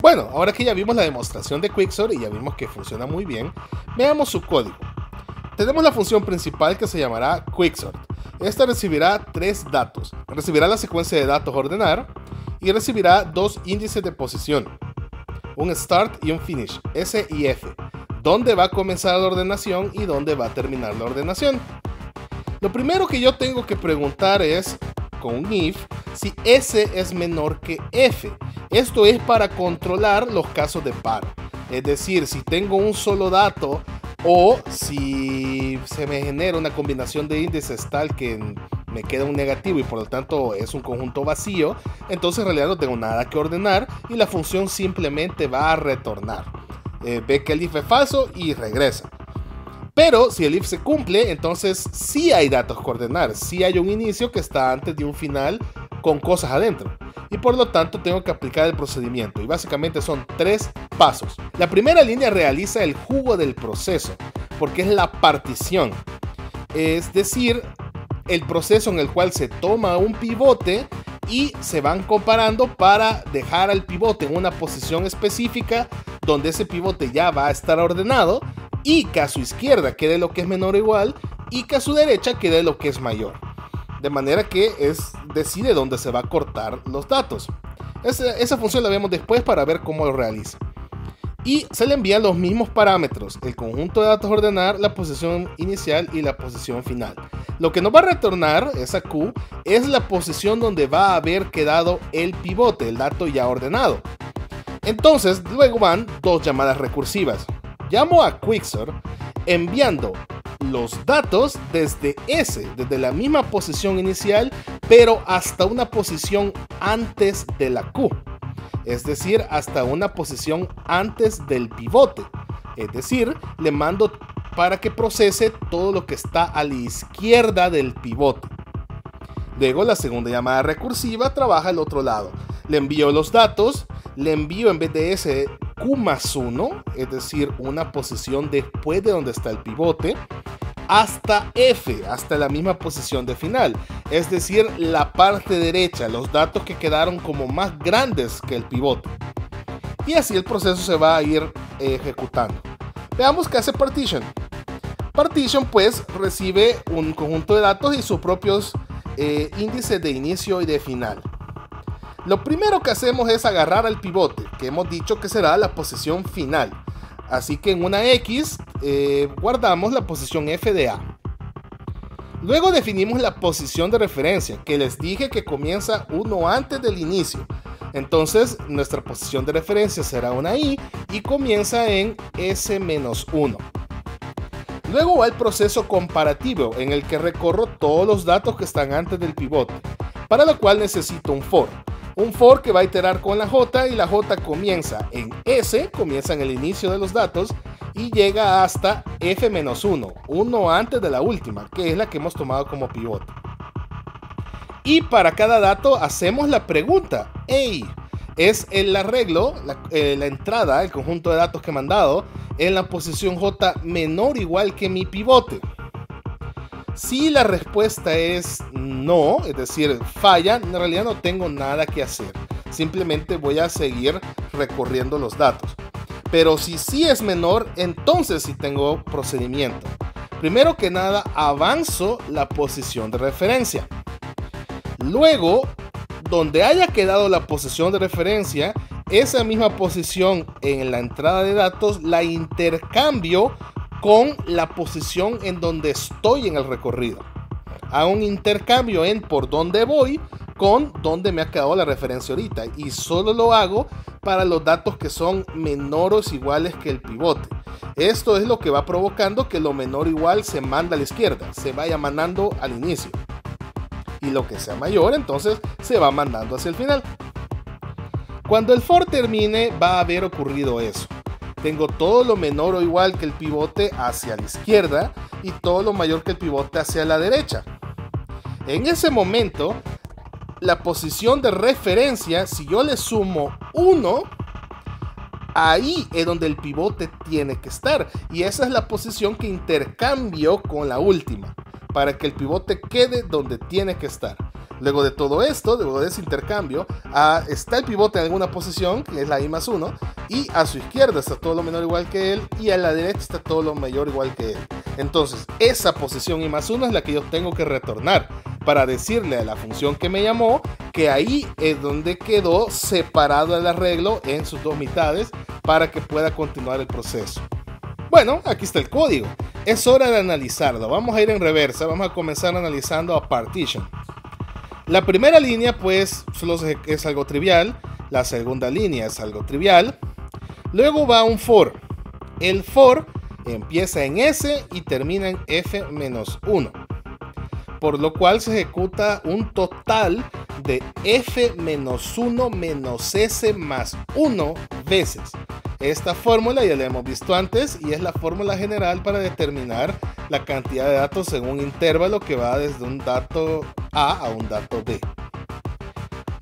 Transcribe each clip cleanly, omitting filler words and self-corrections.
Bueno, ahora que ya vimos la demostración de Quicksort y ya vimos que funciona muy bien, veamos su código. Tenemos la función principal que se llamará Quicksort. Esta recibirá tres datos. Recibirá la secuencia de datos a ordenar y recibirá dos índices de posición, un start y un finish, S y F, dónde va a comenzar la ordenación y dónde va a terminar la ordenación. Lo primero que yo tengo que preguntar es, con un if, si S es menor que F. Esto es para controlar los casos de paro. Es decir, si tengo un solo dato o si se me genera una combinación de índices tal que me queda un negativo y por lo tanto es un conjunto vacío, entonces en realidad no tengo nada que ordenar y la función simplemente va a retornar. Ve que el if es falso y regresa. Pero si el if se cumple, entonces sí hay datos que ordenar, sí hay un inicio que está antes de un final con cosas adentro. Y por lo tanto tengo que aplicar el procedimiento. Y básicamente son tres pasos. La primera línea realiza el jugo del proceso, porque es la partición. Es decir, el proceso en el cual se toma un pivote y se van comparando para dejar al pivote en una posición específica donde ese pivote ya va a estar ordenado y que a su izquierda quede lo que es menor o igual y que a su derecha quede lo que es mayor. De manera que decide dónde se va a cortar los datos. Esa función la vemos después para ver cómo lo realiza. Y se le envían los mismos parámetros, el conjunto de datos a ordenar, la posición inicial y la posición final. Lo que nos va a retornar, esa Q, es la posición donde va a haber quedado el pivote, el dato ya ordenado. Entonces, luego van dos llamadas recursivas. Llamo a Quicksort enviando los datos desde S, desde la misma posición inicial, pero hasta una posición antes de la Q. Es decir, hasta una posición antes del pivote. Es decir, le mando para que procese todo lo que está a la izquierda del pivote. Luego la segunda llamada recursiva trabaja al otro lado. Le envío los datos, le envío en vez de S Q más 1, es decir, una posición después de donde está el pivote, hasta F, hasta la misma posición de final, es decir, la parte derecha, los datos que quedaron como más grandes que el pivote. Y así el proceso se va a ir ejecutando. Veamos qué hace Partition. Partition pues recibe un conjunto de datos y sus propios índices de inicio y de final. Lo primero que hacemos es agarrar al pivote, que hemos dicho que será la posición final. Así que en una X guardamos la posición F de A. Luego definimos la posición de referencia, que les dije que comienza uno antes del inicio. Entonces nuestra posición de referencia será una I y comienza en S-1. Luego va el proceso comparativo, en el que recorro todos los datos que están antes del pivote, para lo cual necesito un for. Un for que va a iterar con la J y la J comienza en S, comienza en el inicio de los datos y llega hasta F-1, uno antes de la última, que es la que hemos tomado como pivote. Y para cada dato hacemos la pregunta, hey, es el arreglo, la entrada, el conjunto de datos que he mandado en la posición J menor o igual que mi pivote. Si la respuesta es no, es decir, falla, en realidad no tengo nada que hacer. Simplemente voy a seguir recorriendo los datos. Pero si sí es menor, entonces sí tengo procedimiento. Primero que nada, avanzo la posición de referencia. Luego, donde haya quedado la posición de referencia, esa misma posición en la entrada de datos la intercambio con la posición en donde estoy en el recorrido. Hago un intercambio en por dónde voy con dónde me ha quedado la referencia ahorita, y solo lo hago para los datos que son menores o iguales que el pivote. Esto es lo que va provocando que lo menor o igual se manda a la izquierda, se vaya mandando al inicio, y lo que sea mayor entonces se va mandando hacia el final. Cuando el for termine va a haber ocurrido eso. Tengo todo lo menor o igual que el pivote hacia la izquierda y todo lo mayor que el pivote hacia la derecha. En ese momento, la posición de referencia, si yo le sumo 1, ahí es donde el pivote tiene que estar. Y esa es la posición que intercambio con la última, para que el pivote quede donde tiene que estar. Luego de todo esto, luego de ese intercambio, está el pivote en alguna posición, que es la I más 1, y a su izquierda está todo lo menor igual que él, y a la derecha está todo lo mayor igual que él. Entonces, esa posición I más 1 es la que yo tengo que retornar para decirle a la función que me llamó que ahí es donde quedó separado el arreglo en sus dos mitades para que pueda continuar el proceso. Bueno, aquí está el código. Es hora de analizarlo. Vamos a ir en reversa. Vamos a comenzar analizando a partition. La primera línea pues solo es algo trivial. La segunda línea es algo trivial. Luego va un for. El for empieza en S y termina en F-1. Por lo cual se ejecuta un total de F-1 menos S más 1 veces. Esta fórmula ya la hemos visto antes y es la fórmula general para determinar la cantidad de datos en un intervalo que va desde un dato A a un dato B.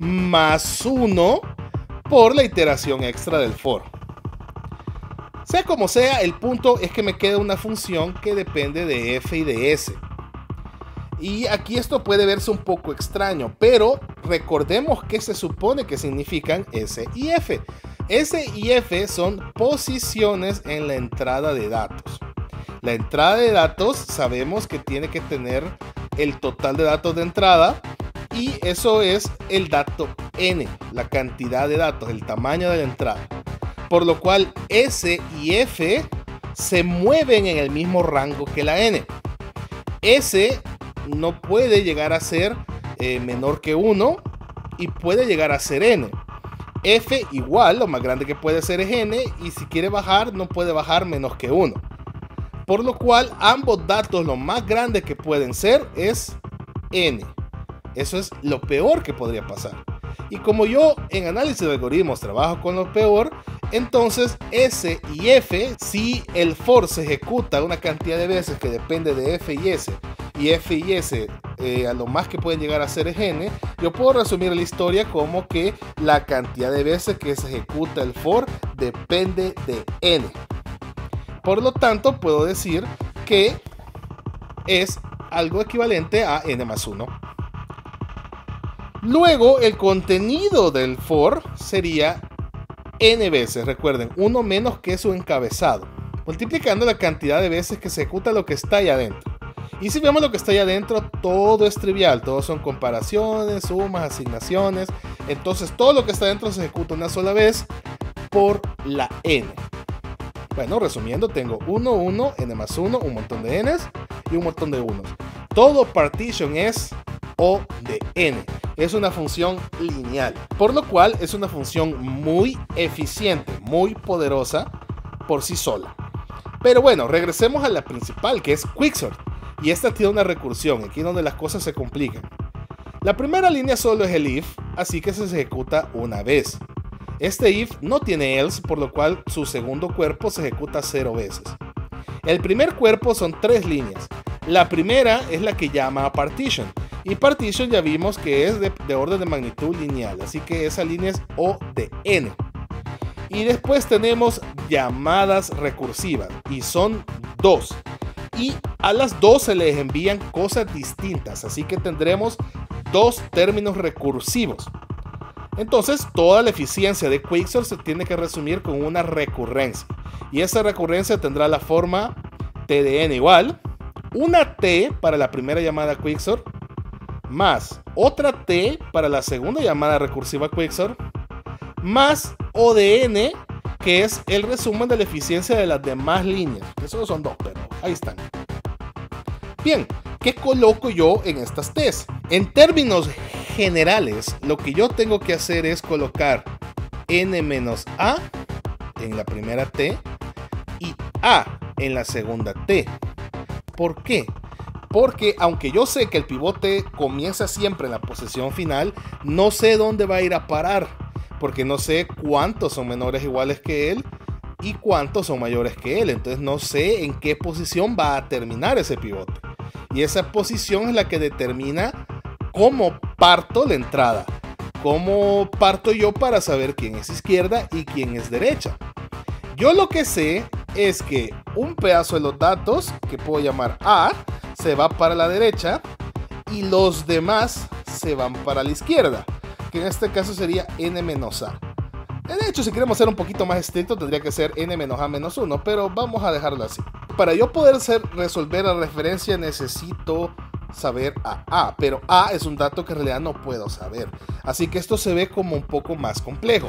Más 1 por la iteración extra del for. Sea como sea, el punto es que me queda una función que depende de F y de S. Y aquí esto puede verse un poco extraño, pero recordemos que se supone que significan S y F. S y F son posiciones en la entrada de datos. La entrada de datos sabemos que tiene que tener el total de datos de entrada y eso es el dato n, la cantidad de datos, el tamaño de la entrada. Por lo cual S y F se mueven en el mismo rango que la n. S no puede llegar a ser menor que 1 y puede llegar a ser n. F igual, lo más grande que puede ser es n, y si quiere bajar no puede bajar menos que 1. Por lo cual ambos datos lo más grande que pueden ser es n. Eso es lo peor que podría pasar. Y como yo en análisis de algoritmos trabajo con lo peor, entonces S y F, si el for se ejecuta una cantidad de veces que depende de F y S a lo más que pueden llegar a ser es n, yo puedo resumir la historia como que la cantidad de veces que se ejecuta el for depende de n. Por lo tanto, puedo decir que es algo equivalente a n más 1. Luego, el contenido del for sería n veces, recuerden, 1 menos que su encabezado, multiplicando la cantidad de veces que se ejecuta lo que está ahí adentro. Y si vemos lo que está ahí adentro, todo es trivial, todos son comparaciones, sumas, asignaciones. Entonces todo lo que está adentro se ejecuta una sola vez por la n. Bueno, resumiendo, tengo 1, 1, n más 1, un montón de n's y un montón de unos. Todo partition es O de n. Es una función lineal, por lo cual es una función muy eficiente, muy poderosa por sí sola. Pero bueno, regresemos a la principal, que es Quicksort. Y esta tiene una recursión, aquí es donde las cosas se complican. La primera línea solo es el if, así que se ejecuta una vez. Este if no tiene else, por lo cual su segundo cuerpo se ejecuta 0 veces. El primer cuerpo son 3 líneas. La primera es la que llama a partition. Y partition ya vimos que es de orden de magnitud lineal, así que esa línea es O de n. Y después tenemos llamadas recursivas, y son 2. Y a las 2 se les envían cosas distintas, así que tendremos 2 términos recursivos. Entonces toda la eficiencia de Quicksort se tiene que resumir con una recurrencia. Y esa recurrencia tendrá la forma t de n igual, una t para la primera llamada Quicksort, más otra t para la segunda llamada recursiva Quicksort, más O de n, que es el resumen de la eficiencia de las demás líneas. Que solo son 2, pero ahí están. Bien, ¿qué coloco yo en estas t's? En términos generales, lo que yo tengo que hacer es colocar n menos a en la primera t y a en la segunda t. ¿Por qué? Porque aunque yo sé que el pivote comienza siempre en la posición final, no sé dónde va a ir a parar, porque no sé cuántos son menores o iguales que él y cuántos son mayores que él. Entonces no sé en qué posición va a terminar ese pivote. Y esa posición es la que determina cómo parto la entrada. Cómo parto yo para saber quién es izquierda y quién es derecha. Yo lo que sé es que un pedazo de los datos, que puedo llamar A, se va para la derecha y los demás se van para la izquierda, que en este caso sería n-a. De hecho, si queremos ser un poquito más estricto, tendría que ser n-a-1, pero vamos a dejarlo así. Para yo poder resolver la referencia necesito saber a, pero a es un dato que en realidad no puedo saber. Así que esto se ve como un poco más complejo.